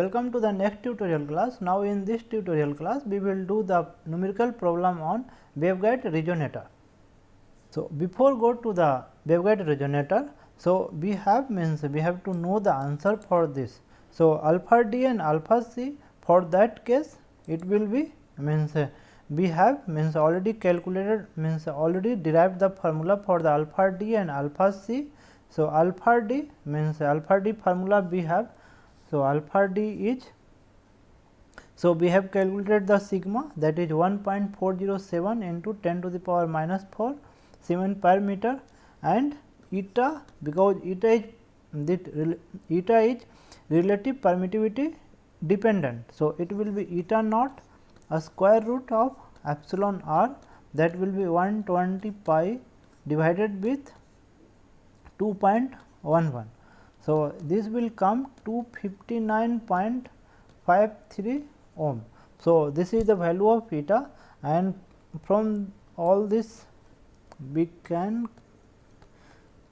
welcome to the next tutorial class. Now, in this tutorial class, we will do the numerical problem on waveguide resonator. So, before go to the waveguide resonator, so we have to know the answer for this. So, alpha d and alpha c, for that case it will be we have already calculated already derived the formula for the alpha d and alpha c. So, alpha d formula we have. So, alpha d is, so we have calculated the sigma, that is 1.407 into 10 to the power minus 4 Siemens per meter, and eta, because eta is relative permittivity dependent. So, it will be eta naught a square root of epsilon r, that will be 120 pi divided with 2.11. So, this will come to 59.53 ohm. So, this is the value of eta, and from all this we can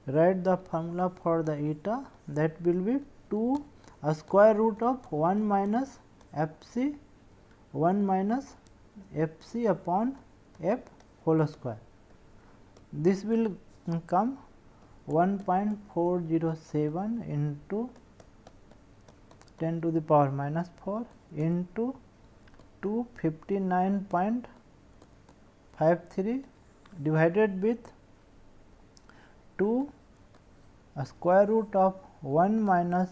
write the formula for the eta, that will be 2 a square root of 1 minus f c upon f whole square. This will come 1.407 into 10 to the power minus 4 into 259.53 divided with 2 a square root of 1 minus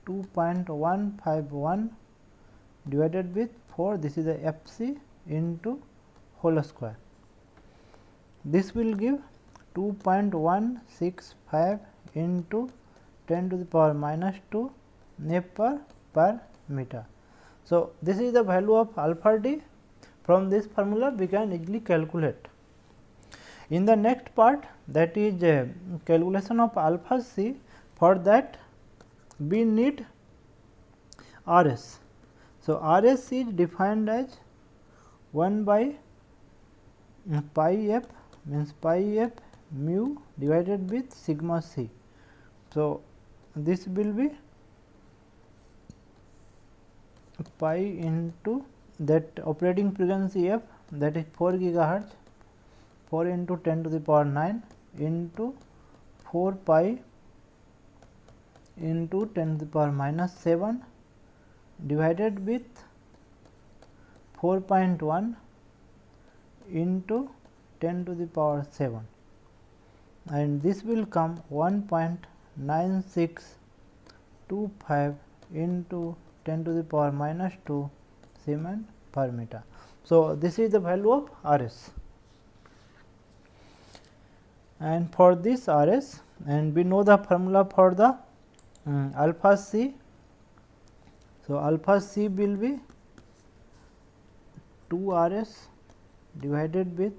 2.151 divided with 4, this is the fc into whole square. This will give 2.165 into 10 to the power minus 2 Newton per meter. So, this is the value of alpha d. From this formula we can easily calculate. In the next part, that is calculation of alpha c, for that we need Rs. So, Rs is defined as 1 by pi f, means pi f mu divided with sigma c. So, this will be pi into that operating frequency f, that is 4 gigahertz, 4 into 10 to the power 9 into 4 pi into 10 to the power minus 7 divided with 4.1 into 10 to the power 7, and this will come 1.9625 into 10 to the power minus 2 Siemens per meter. So, this is the value of Rs, and for this Rs, and we know the formula for the alpha c. So, alpha c will be 2 Rs divided with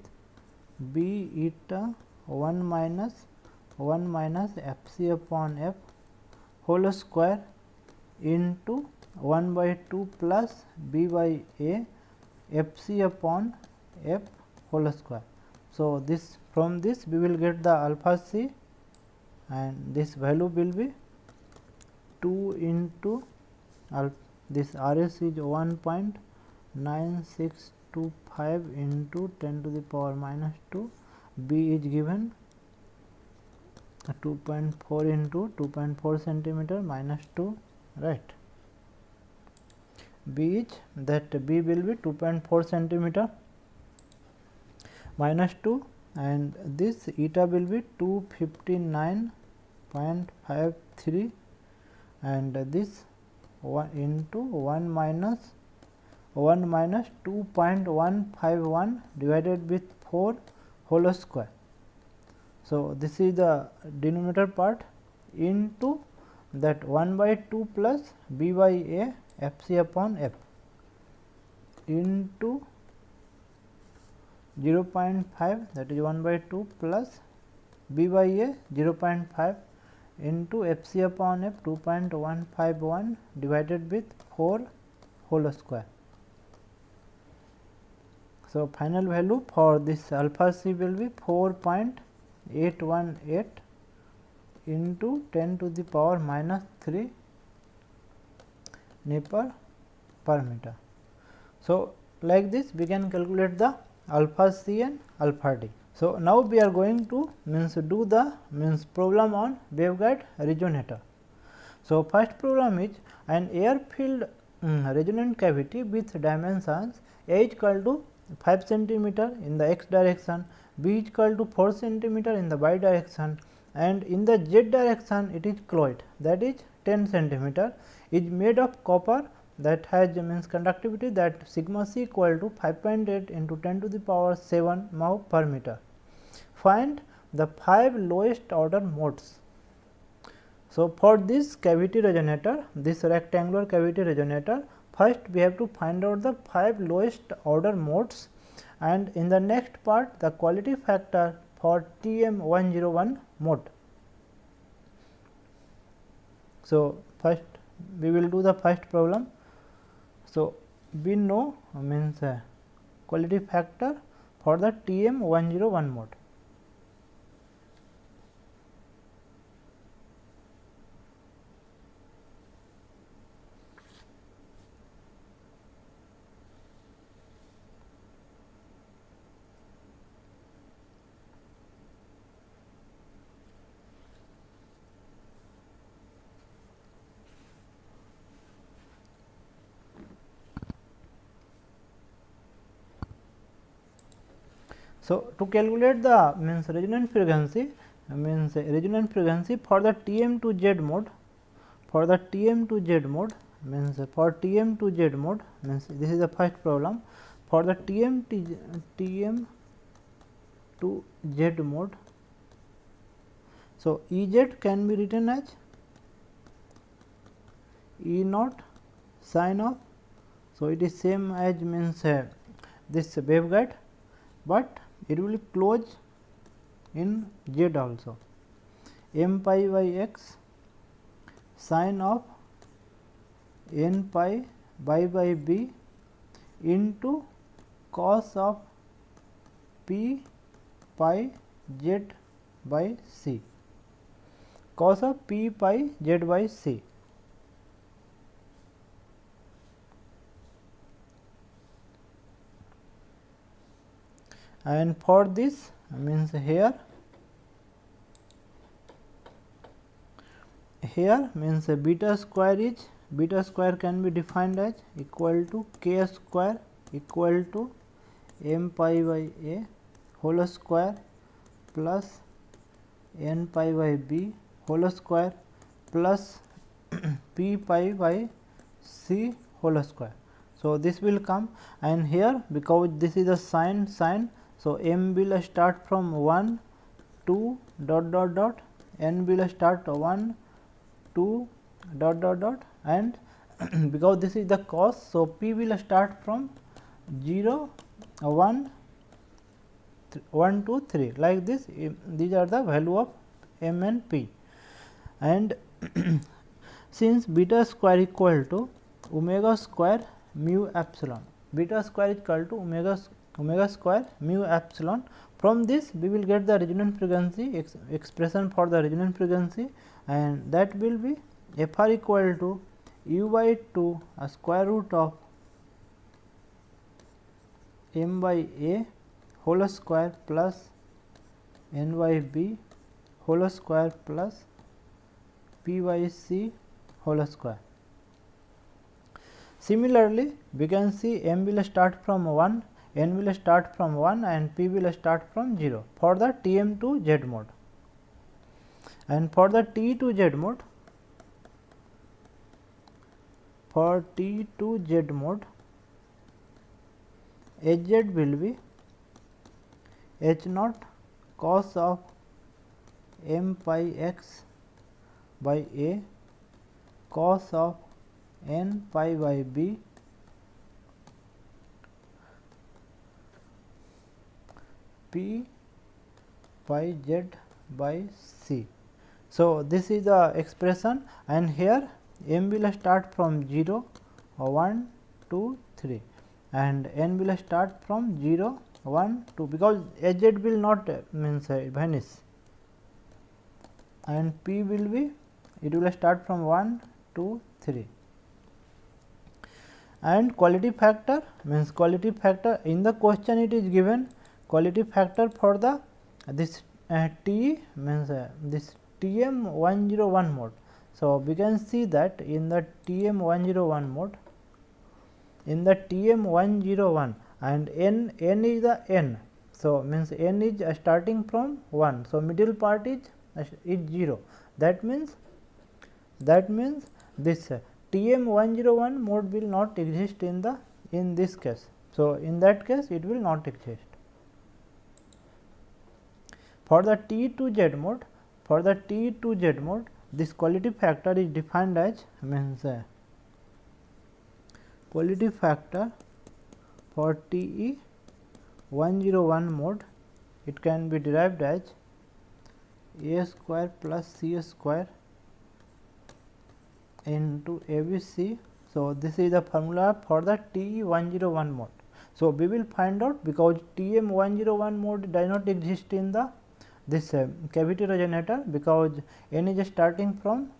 b eta 1 minus f c upon f whole square into 1 by 2 plus b by a f c upon f whole square. So, this, from this we will get the alpha c, and this value will be 2 into this Rs is 1.9625 into 10 to the power minus 2, b is given 2.4 into 2.4 centimeter minus 2, right. B is, that b will be 2.4 centimeter minus 2, and this eta will be 259.53, and this 1 into 1 minus 2.151 divided with 4 whole square. So, this is the denominator part into that 1 by 2 plus b by a f c upon f into 0.5, that is 1 by 2 plus b by a 0.5 into f c upon f 2.151 divided with 4 whole square. So, final value for this alpha c will be 4.818 into 10 to the power minus 3 Nipper per meter. So, like this we can calculate the alpha C and alpha D. So, now we are going to do the problem on waveguide resonator. So, first problem is an air filled resonant cavity with dimensions A is equal to 5 centimeter in the x direction, B is equal to 4 centimeter in the y direction, and in the z direction it is closed, that is 10 centimeter, is made of copper that has conductivity that sigma c equal to 5.8 into 10 to the power 7 mho per meter. Find the 5 lowest order modes. So, for this cavity resonator, this rectangular cavity resonator, first we have to find out the 5 lowest order modes, and in the next part the quality factor for TM101 mode. So, first we will do the first problem. So, we know quality factor for the TM101 mode. So, to calculate the resonant frequency for the TM to Z mode, for TM to Z mode means this is the first problem. For the TM to Z mode, so Ez can be written as E naught sin of, so it is same as this waveguide, but it will close in Z also, m pi by x sin of n pi by b into cos of p pi z by c, cos of p pi z by c. And for this here beta square can be defined as equal to k square equal to m pi by a whole square plus n pi by b whole square plus p pi by c whole square. So, this will come, and here because this is a sine, so m will start from 1 2 dot dot dot, n will start 1 2 dot dot dot, and because this is the cos, so p will start from 0 1 1 2 3 like this. These are the value of m and p, and since beta square equal to omega square mu epsilon, beta square is equal to omega square mu epsilon. From this we will get the resonant frequency expression for the resonant frequency, and that will be Fr equal to u by 2 a square root of m by a whole square plus n by b whole square plus p by c whole square. Similarly, we can see m will start from 1, n will start from 1, and p will start from 0 for the TM to Z mode. And for the T to Z mode, Hz will be h naught cos of m pi x by a cos of n pi by b p pi z by c. So, this is the expression, and here m will start from 0 1 2 3, and n will start from 0 1 2, because Hz will not vanish, and p will be, it will start from 1 2 3. and quality factor means quality factor in the question it is given quality factor for the this T means this TM101 mode. So, we can see that in the TM101 mode, in the TM101 and n is the n. So, means n is starting from 1. So, middle part is 0. That means this TM101 mode will not exist in this case. So, in that case it will not exist. For the T to Z mode, this quality factor is defined as means quality factor for TE101 mode, it can be derived as A square plus C square into ABC. So, this is the formula for the TE101 mode. So, we will find out because TM101 mode does not exist in the this cavity resonator because n is starting from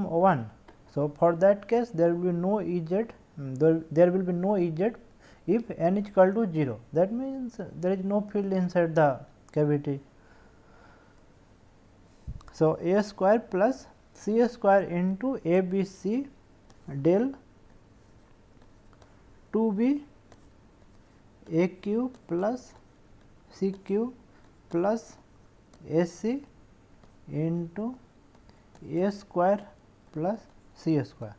1. So, for that case there will be no Ez, there will be no Ez if n is equal to 0. That means there is no field inside the cavity. So, A square plus C square into ABC del 2B AQ plus CQ plus AC into A square plus C square.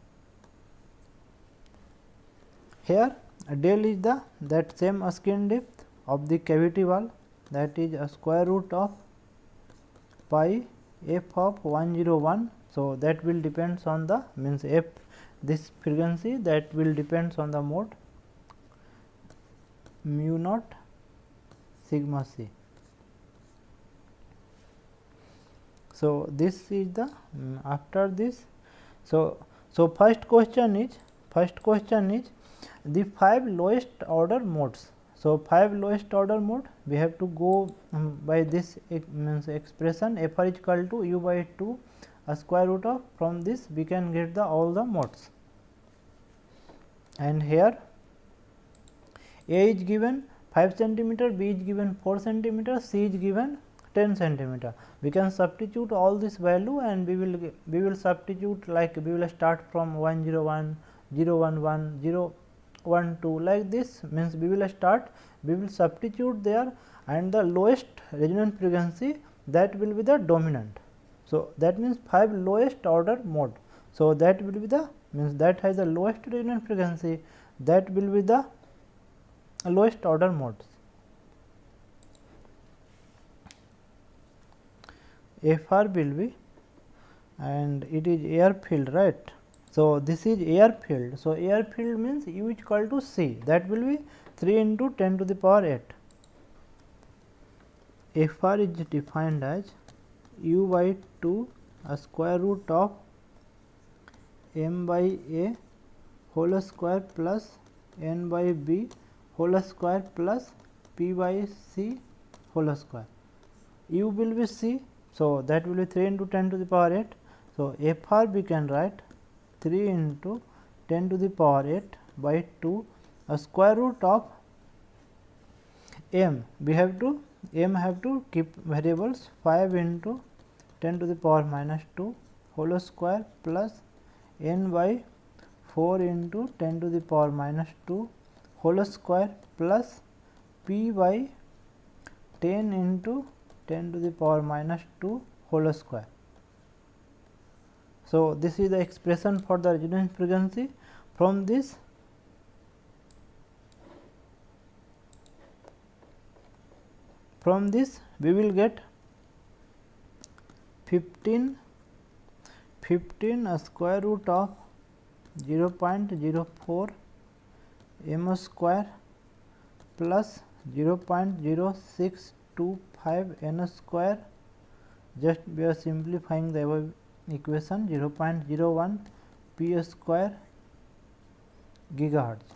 Here del is the that same skin depth of the cavity wall, that is a square root of pi f of 101. So, that will depends on the means f this frequency, that will depends on the mode mu naught sigma c. So, this is the after this. So, first question is the 5 lowest order modes. So, 5 lowest order mode we have to go by this means expression f r is equal to u by 2 a square root of, from this we can get the all the modes, and here A is given 5 centimeter, B is given 4 centimeter, C is given 10 centimeter. We can substitute all this value and we will substitute, like we will start from 101, 011, 012 like this, means we will substitute there, and the lowest resonant frequency that will be the dominant. So, that means 5 lowest order mode. So, that will be the means that has the lowest resonant frequency, that will be the lowest order modes. Fr will be, and it is air field, right. So, this is air field. So, air field means U is equal to C, that will be 3 into 10 to the power 8. Fr is defined as U by 2 a square root of m by A whole square plus n by B whole square plus p by C whole square. U will be C. So, that will be 3 into 10 to the power 8. So, Fr we can write 3 into 10 to the power 8 by 2 a square root of m. We have to keep variables 5 into 10 to the power minus 2 whole square plus n by 4 into 10 to the power minus 2 whole square plus p by 10 into 10 to the power minus 2 whole square. So, this is the expression for the resonance frequency. From this we will get 15 a square root of 0.04 m square plus 0.0625 n square. Just we are simplifying the above equation, 0.01 p square gigahertz.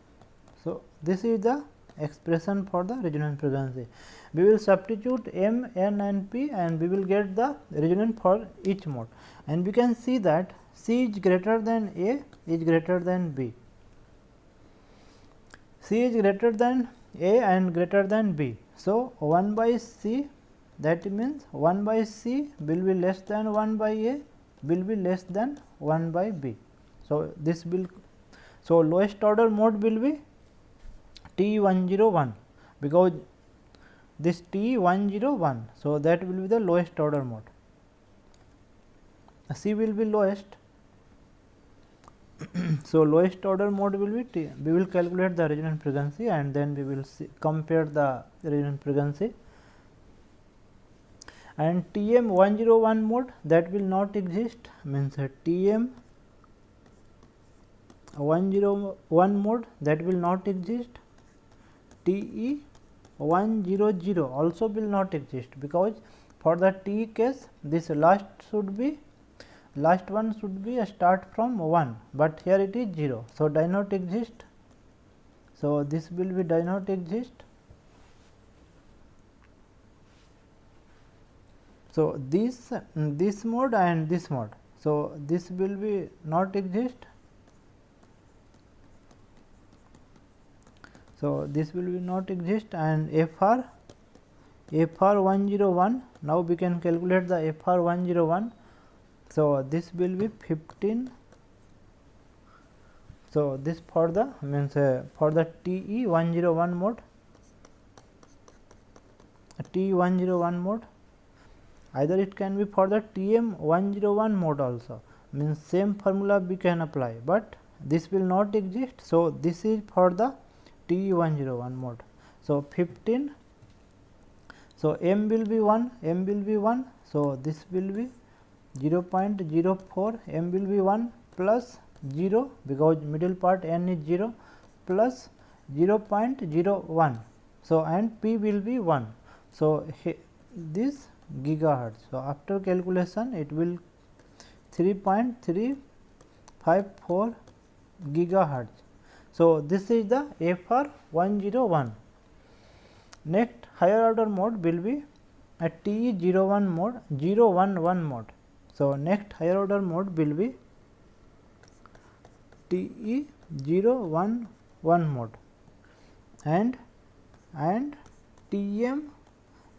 So, this is the expression for the resonance frequency. We will substitute m, n and p and we will get the resonance for each mode, and we can see that C is greater than A is greater than B. C is greater than A and greater than B. So, 1 by C, that means 1 by C will be less than 1 by A, will be less than 1 by B. So, this will, so lowest order mode will be T 101, because this T 101. So, that will be the lowest order mode. C will be lowest. So, lowest order mode will be T. We will calculate the resonance frequency and then we will compare the resonance frequency. And TM 101 mode, that will not exist, means TM 101 mode, that will not exist. TE 100 also will not exist, because for the T case this last one should be a start from 1, but here it is 0. So, does not exist. So, this will be does not exist. So, this mode and this mode. So, this will be not exist. So, this will be not exist, and FR 101. Now, we can calculate the FR 101. So, this will be 15. So, this for the means for the TE 101 mode, T 101 mode, either it can be for the TM 101 mode also, means same formula we can apply, but this will not exist. So, this is for the T 101 mode. So, 15. So, M will be 1, M will be 1. So, this will be 0.04, M will be 1 plus 0, because middle part N is 0, plus 0.01. So, and P will be 1. So, this gigahertz. So, after calculation it will 3.354 gigahertz. So, this is the FR 101. Next higher order mode will be a TE 01 mode, 011 mode. So, next higher order mode will be TE 011 mode, and TM,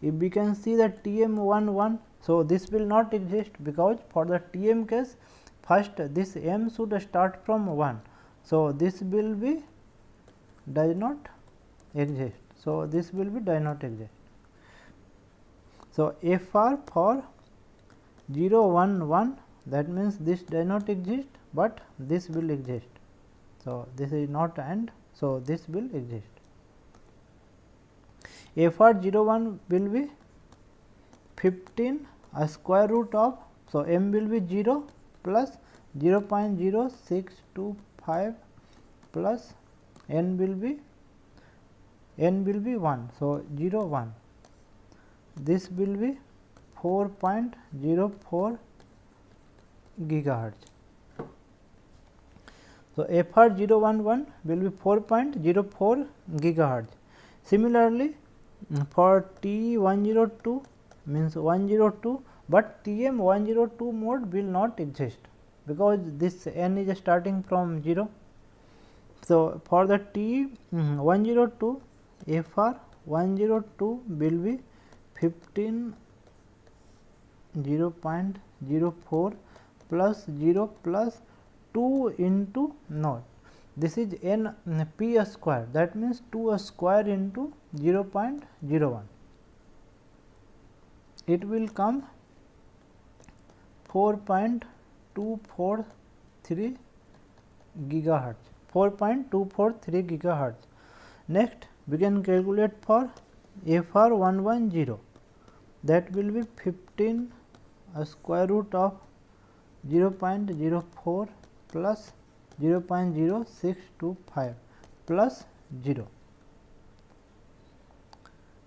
if we can see that TM 11. So, this will not exist, because for the TM case first this M should start from 1. So, this will be does not exist. So, this will be does not exist. So, FR for 011, that means this does not exist, but this will exist. So, this is not and, so this will exist. FR 01 will be 15 a square root of, so M will be 0 plus 0.0625 plus N will be 1. So, 01, this will be 4.04 gigahertz. So, FR 011 will be 4.04 gigahertz. Similarly, for T 102 means 102, but TM 102 mode will not exist, because this N is starting from 0. So, for the T 102, FR 102 will be 15 0.04 plus 0 plus 2 into naught. This is N P square, that means 2 square into 0.01. It will come 4.243 gigahertz. 4.243 gigahertz. Next, we can calculate for FR 110, that will be 15 square root of 0.04 plus 0.0625 plus 0.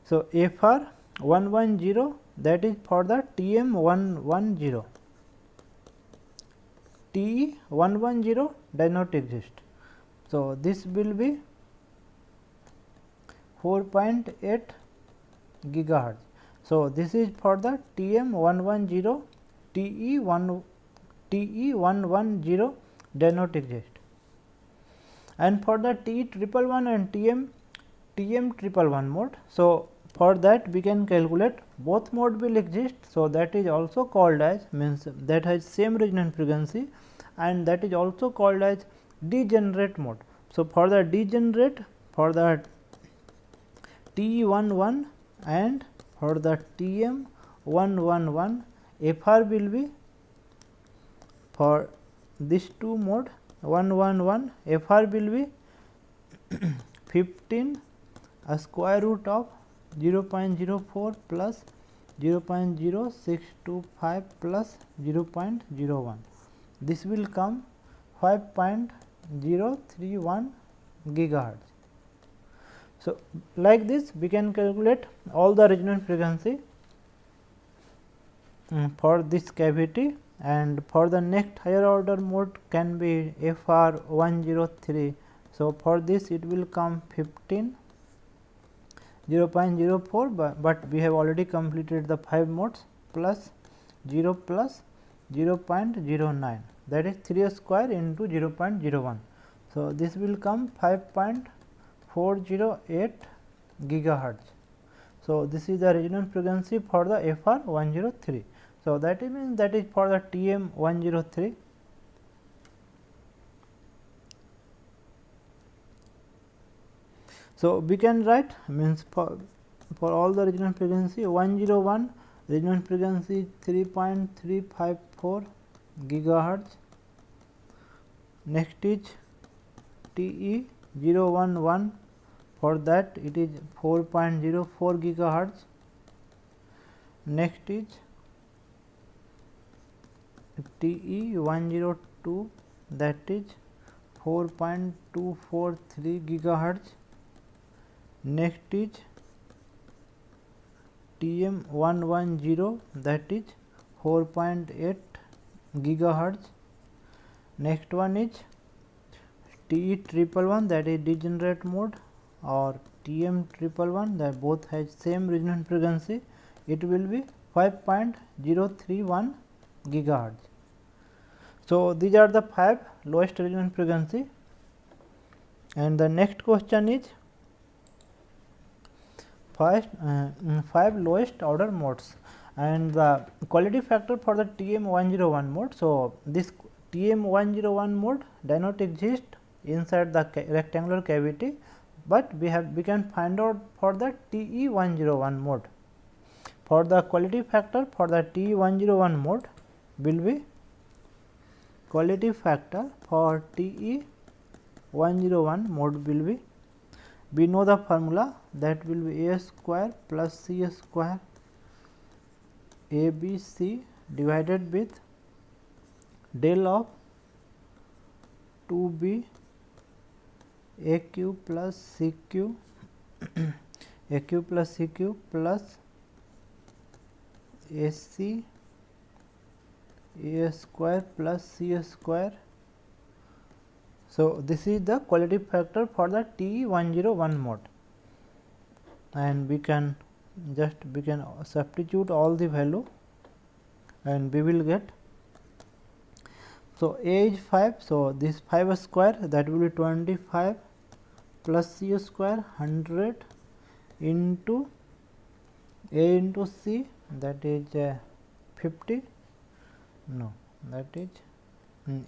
So, FR 110, that is for the TM 110. TE 110 does not exist. So, this will be 4.8 gigahertz. So, this is for the TM 110, TE TE110 does not exist. And for the T111 and TM111 mode, so for that we can calculate both mode will exist. So that is also called as, means that has same resonance frequency, and that is also called as degenerate mode. So for the degenerate, for the T11 and for the TM111, FR will be, for these two mode 111, FR will be 15 square root of 0.04 plus 0.0625 plus 0.01. This will come 5.031 gigahertz. So like this we can calculate all the resonance frequency for this cavity, and for the next higher order mode can be FR103. So for this it will come 15 0.04, but we have already completed the 5 modes, plus 0 plus 0.09, that is 3 square into 0.01. So this will come 5.408 gigahertz. So this is the resonance frequency for the FR103. So that means that is for the TM103. So we can write, means for all the resonance frequency 101, resonance frequency 3.354 gigahertz. Next is TE011, for that it is 4.04 gigahertz. Next is TE102, that is 4.243 gigahertz. Next is TM110, that is 4.8 gigahertz. Next one is TE111, that is degenerate mode, or TM111, that both has same resonance frequency. It will be 5.031 gigahertz. So these are the 5 lowest resonance frequency. And the next question is 5 lowest order modes and the quality factor for the TM101 mode. So this TM101 mode does not exist inside the rectangular cavity, but we can find out for the TE101 mode. For the quality factor for the TE101 mode will be, quality factor for TE101 mode will be, we know the formula, that will be A square plus C square ABC divided with del of 2B AQ plus CQ AQ plus CQ plus AC A square plus C square. So this is the quality factor for the TE101 mode, and we can substitute all the value and we will get. So A is 5, so this 5 square, that will be 25 plus C square 100 into A into C, that is 50, no, that is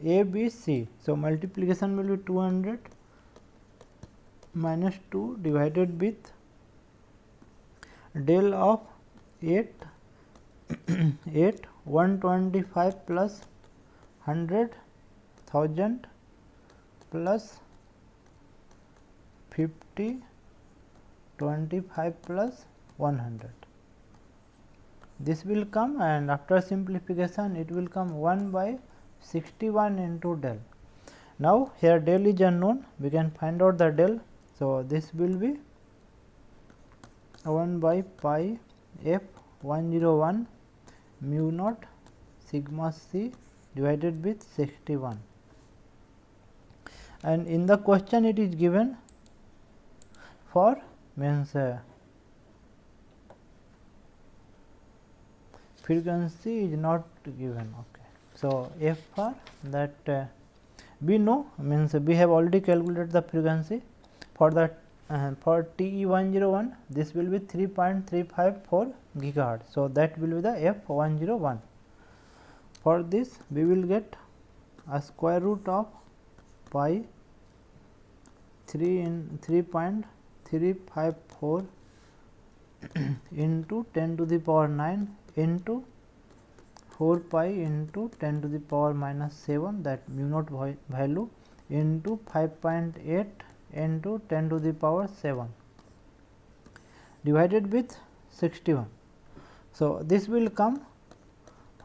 A B C. So multiplication will be 200 minus 2 divided with del of 8 125 plus 100,000 plus 50 25 plus 100. This will come, and after simplification it will come 1 by 61 into del. Now here del is unknown, we can find out the del. So this will be 1 by pi f101 mu naught sigma c divided with 61, and in the question it is given for, means frequency is not given. Okay. So, f r that we know, means we have already calculated the frequency for the for TE 101, this will be 3.354 gigahertz. So, that will be the f 101. For this we will get a square root of pi 3.354 into 10 to the power 9 into 4 pi into 10 to the power minus 7, that mu naught value, into 5.8 into 10 to the power 7 divided with 61. So, this will come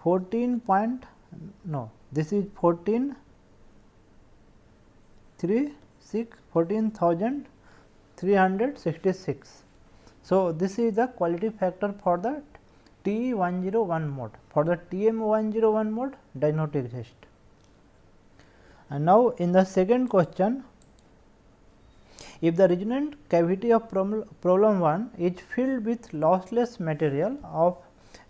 14,366. So, this is the quality factor for the TE 101 mode. For the TM 101 mode does not exist. And now, in the second question, if the resonant cavity of problem 1 is filled with lossless material of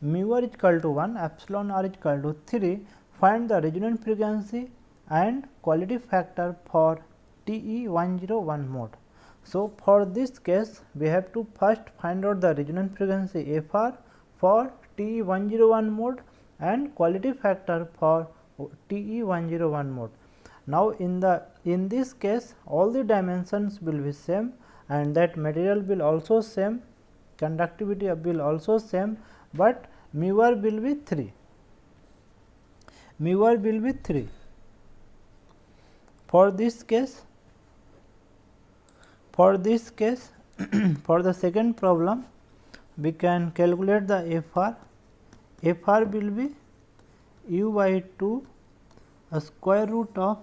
mu r is equal to 1, epsilon r is equal to 3, find the resonant frequency and quality factor for TE 101 mode. So, for this case we have to first find out the resonant frequency f r for TE 101 mode and quality factor for TE 101 mode. Now, in this case all the dimensions will be same and that material will also same, conductivity will also same, but mu r will be 3. Mu r will be 3. For this case, for the second problem, we can calculate the f r. F r will be u by 2 a square root of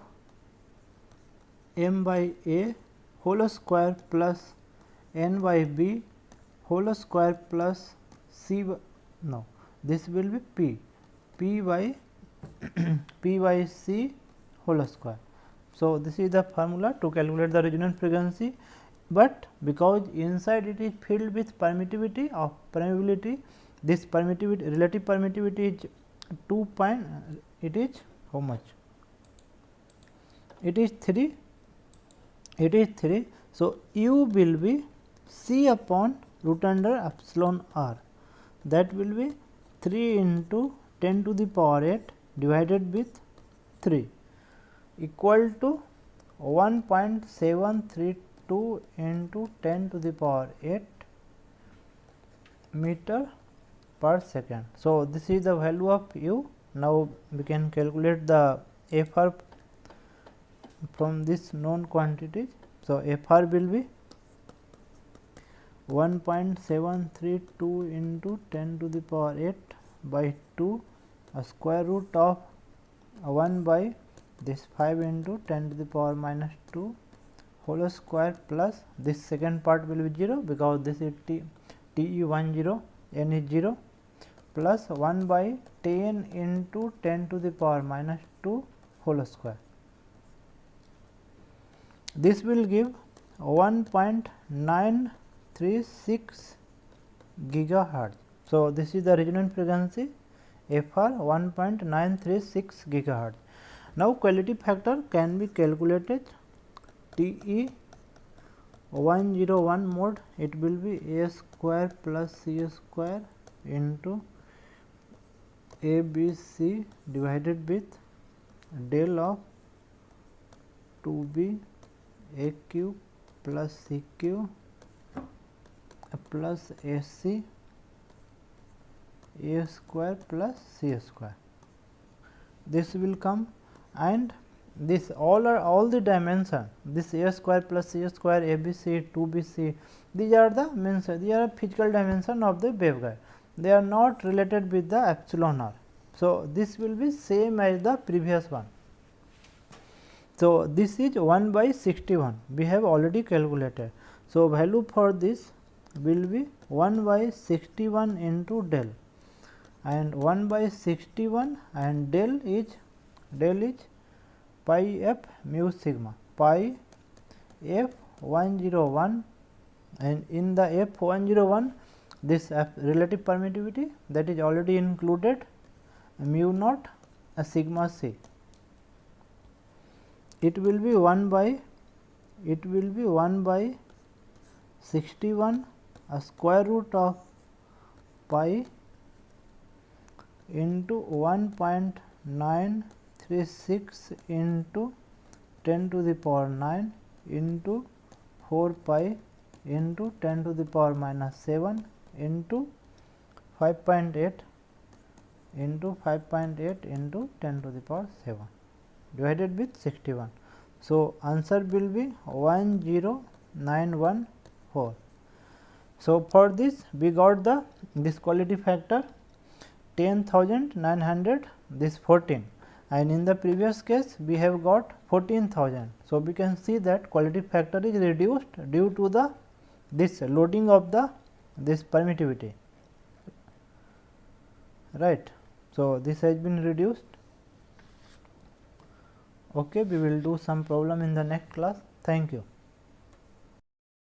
m by a whole square plus n by b whole square plus c by, no, this will be p by p by c whole square. So, this is the formula to calculate the resonant frequency, but because inside it is filled with permittivity of permeability, this permittivity, relative permittivity is 2 point, it is how much? It is 3. It is 3. So, u will be c upon root under epsilon r, that will be 3 into 10 to the power 8 divided with 3 equal to 1.732 into 10 to the power 8 meter per second. So, this is the value of u. Now, we can calculate the f r from this known quantities. So, f r will be 1.732 into 10 to the power 8 by 2 a square root of 1 by this 5 into 10 to the power minus 2 whole square plus this second part will be 0 because this is TE 10, n is 0, plus 1 by 10 into 10 to the power minus 2 whole square. This will give 1.936 gigahertz. So, this is the resonant frequency f r 1.936 gigahertz. Now, quality factor can be calculated. TE 101 mode, it will be a square plus c square into a b c divided with del of 2b a q plus c q plus a c a square plus c square. This will come, and this all the dimension, this a square plus c square, a b c, 2 b c, these are the means these are physical dimension of the waveguide. They are not related with the epsilon r. So, this will be same as the previous one. So, this is 1 by 61 we have already calculated. So, value for this will be 1 by 61 into del, and 1 by 61 and del is pi f mu sigma, pi f 101, and in the f 101 this relative permittivity that is already included mu naught a sigma c. It will be 1 by 61 a square root of pi into 1.936 into 10 to the power 9 into 4 pi into 10 to the power minus 7 into 5.8 into 5.8 into 10 to the power 7 divided with 61. So, answer will be 10914. So, for this we got this quality factor 10,900, this 14, and in the previous case we have got 14,000. So, we can see that quality factor is reduced due to this loading of this permittivity, right. So, this has been reduced. Okay, we will do some problem in the next class. Thank you.